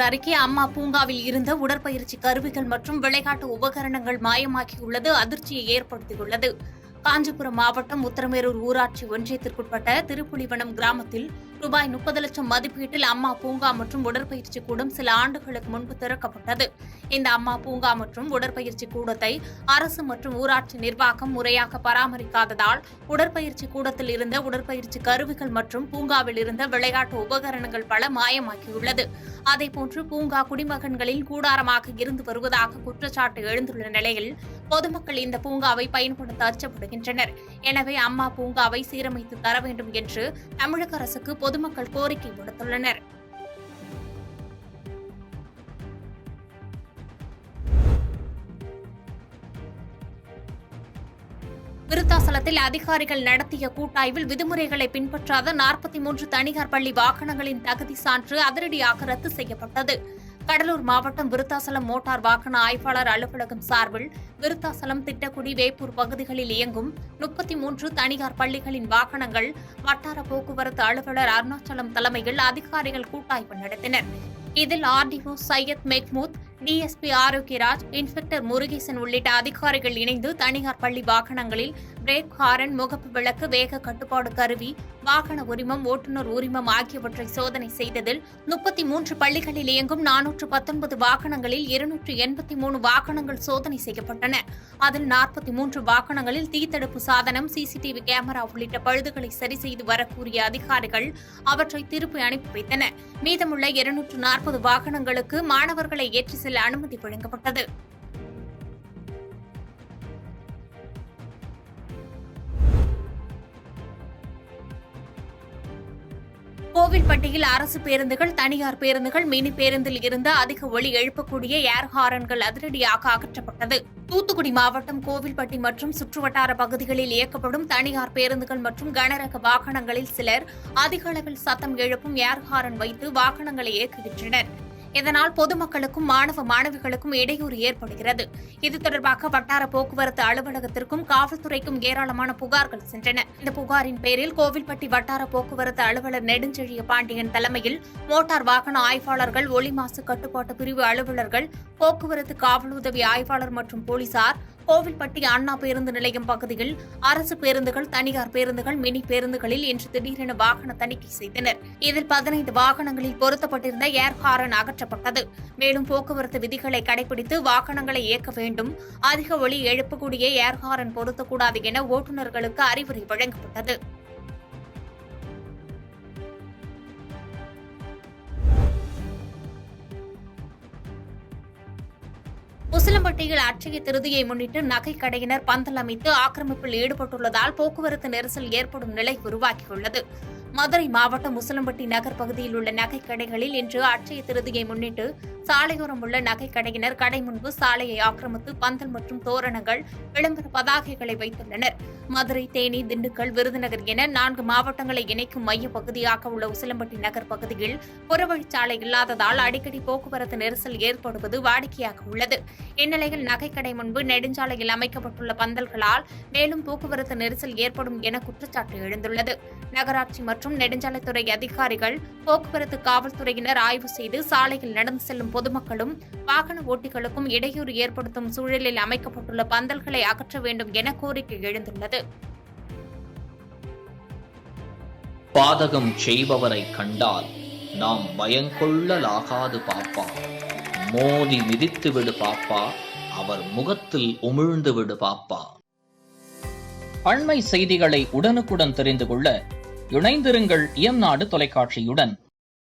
அருகே அம்மா பூங்காவில் இருந்த உடற்பயிற்சி கருவிகள் மற்றும் விளையாட்டு உபகரணங்கள் மாயமாகியுள்ளது அதிர்ச்சியை ஏற்படுத்தியுள்ளது. காஞ்சிபுரம் மாவட்டம் உத்தரமேரூர் ஊராட்சி ஒன்றியத்திற்குட்பட்ட திருப்புலிவனம் கிராமத்தில் ரூபாய் 30 லட்சம் மதிப்பீட்டில் அம்மா பூங்கா மற்றும் உடற்பயிற்சி கூடம் சில ஆண்டுகளுக்கு முன்பு திறக்கப்பட்டது. இந்த அம்மா பூங்கா மற்றும் உடற்பயிற்சி கூடத்தை அரசு மற்றும் ஊராட்சி நிர்வாகம் முறையாக பராமரிக்காததால் உடற்பயிற்சி கூடத்தில் இருந்த உடற்பயிற்சி கருவிகள் மற்றும் பூங்காவில் இருந்த விளையாட்டு உபகரணங்கள் பல மாயமாகியுள்ளது. அதேபோன்று பூங்கா குடிமகன்களின் கூடாரமாக இருந்து வருவதாக குற்றச்சாட்டு எழுந்துள்ள நிலையில் பொதுமக்கள் இந்த பூங்காவை பயன்படுத்த அச்சப்படுகின்றனர். எனவே அம்மா பூங்காவை சீரமைத்து தர வேண்டும் என்று தமிழக அரசுக்கு பொதுமக்கள் கோரிக்கை விடுத்துள்ளனர். விருத்தாசலத்தில் அதிகாரிகள் நடத்திய கூட்டாய்வில் விதிமுறைகளை பின்பற்றாத 43 தனியார் பள்ளி வாகனங்களின் தகுதி சான்று அதிரடியாக ரத்து செய்யப்பட்டது. கடலூர் மாவட்டம் விருத்தாசலம் மோட்டார் வாகன ஆய்வாளர் அலுவலகம் சார்பில் விருத்தாசலம், திட்டக்குடி, வேப்பூர் பகுதிகளில் இயங்கும் 33 தனியார் பள்ளிகளின் வாகனங்கள் வட்டார போக்குவரத்து அலுவலர் அருணாச்சலம் தலைமையில் அதிகாரிகள் கூட்டாய்வு நடத்தினர். இதில் RTO Syed Mehmood, DSP Arokiyaraj, inspector Murugesan உள்ளிட்ட அதிகாரிகள் இணைந்து தனியார் பள்ளி வாகனங்களில் பிரேக், ஹாரன், முகப்பு விளக்கு, வேக கட்டுப்பாடு கருவி, வாகன உரிமம், ஓட்டுநர் உரிமம் ஆகியவற்றை சோதனை செய்ததில் 33 பள்ளிகளில் இயங்கும் 419 வாகனங்களில் 283 வாகனங்கள் சோதனை செய்யப்பட்டன. அதில் 43 வாகனங்களில் தீத்தடுப்பு சாதனம், சிசிடிவி கேமரா உள்ளிட்ட பழுதுகளை சரி செய்து வரக்கூடிய அதிகாரிகள் அவற்றை திருப்பி அனுப்பி வைத்தனர். மீதமுள்ள 240 வாகனங்களுக்கு மாணவர்களை ஏற்றி செல்ல அனுமதி வழங்கப்பட்டது. கோவில்பட்டியில் அரசு பேருந்துகள், தனியார் பேருந்துகள், மினி பேருந்தில் இருந்து அதிக ஒலி எழுப்பக்கூடிய ஏர் ஹாரன்கள் அதிரடியாக அகற்றப்பட்டது. தூத்துக்குடி மாவட்டம் கோவில்பட்டி மற்றும் சுற்றுவட்டார பகுதிகளில் இயக்கப்படும் தனியார் பேருந்துகள் மற்றும் கனரக வாகனங்களில் சிலர் அதிக அளவில் சத்தம் எழுப்பும் ஏர் ஹாரன் வைத்து வாகனங்களை இயக்குகின்றனர். இதனால் பொதுமக்களுக்கும் மாணவ மாணவிகளுக்கும் இடையூறு ஏற்படுகிறது. இது தொடர்பாக வட்டார போக்குவரத்து அலுவலகத்திற்கும் காவல்துறைக்கும் ஏராளமான புகார்கள் சென்றன. இந்த புகாரின் பேரில் கோவில்பட்டி வட்டார போக்குவரத்து அலுவலர் நெடுஞ்செழிய பாண்டியன் தலைமையில் மோட்டார் வாகன ஆய்வாளர்கள், ஒலி மாசு கட்டுப்பாட்டு பிரிவு அலுவலர்கள், போக்குவரத்து காவல் உதவி ஆய்வாளர் மற்றும் போலீசார் கோவில்பட்டி அண்ணா பேருந்து நிலையம் பகுதியில் அரசு பேருந்துகள், தனியார் பேருந்துகள், மினி பேருந்துகளில் இன்று திடீரென வாகன தணிக்கை செய்தனர். இதில் 15 வாகனங்களில் பொருத்தப்பட்டிருந்த ஏர் ஹாரன் அகற்றப்பட்டது. மேலும் போக்குவரத்து விதிகளை கடைபிடித்து வாகனங்களை இயக்க வேண்டும், அதிக ஒலி எழுப்பக்கூடிய ஏர் ஹாரன் பொருத்தக்கூடாது என ஓட்டுநர்களுக்கு அறிவுரை வழங்கப்பட்டது. உசிலம்பட்டியில் அட்சய திருதியை முன்னிட்டு நகை கடையினர் பந்தல் அமைத்து ஆக்கிரமிப்பில் ஈடுபட்டுள்ளதால் போக்குவரத்து நெரிசல் ஏற்படும் நிலை உருவாகியுள்ளது. மதுரை மாவட்டம் உசிலம்பட்டி நகர் பகுதியில் உள்ள நகை கடைகளில் இன்று அட்சய திருதியை முன்னிட்டு சாலையோரம் உள்ள நகை கடையினர் கடை முன்பு சாலையை ஆக்கிரமித்து பந்தல் மற்றும் தோரணங்கள், விளம்பர பதாகைகளை வைத்துள்ளனர். மதுரை, தேனி, திண்டுக்கல், விருதுநகர் என 4 மாவட்டங்களை இணைக்கும் மைய பகுதியாக உள்ள உசிலம்பட்டி நகர் பகுதியில் புறவழிச்சாலை இல்லாததால் அடிக்கடி போக்குவரத்து நெரிசல் ஏற்படுவது வாடிக்கையாக உள்ளது. இந்நிலையில் நகைக்கடை முன்பு நெடுஞ்சாலையில் அமைக்கப்பட்டுள்ள பந்தல்களால் மேலும் போக்குவரத்து நெரிசல் ஏற்படும் என குற்றச்சாட்டு எழுந்துள்ளது. நகராட்சி மற்றும் நெடுஞ்சாலைத்துறை அதிகாரிகள், போக்குவரத்து காவல்துறையினர் ஆய்வு செய்து சாலையில் நடந்து செல்லும் பொதுமக்களும் வாகன ஓட்டிகளுக்கும் இடையூறு ஏற்படுத்தும் சூழலில் அமைக்கப்பட்டுள்ள பந்தல்களை அகற்ற வேண்டும் என கோரிக்கை எழுந்துள்ளது. பாதகம் செய்பவரை கண்டால் நாம் பயங்கொள்ளலாகாது பாப்பா, மோதி மிதித்து விடு பாப்பா, அவர் முகத்தில் உமிழ்ந்து விடு பாப்பா. அண்மை செய்திகளை உடனுக்குடன் தெரிந்து கொள்ள இணைந்திருங்கள் இயம்நாடு தொலைக்காட்சியுடன்.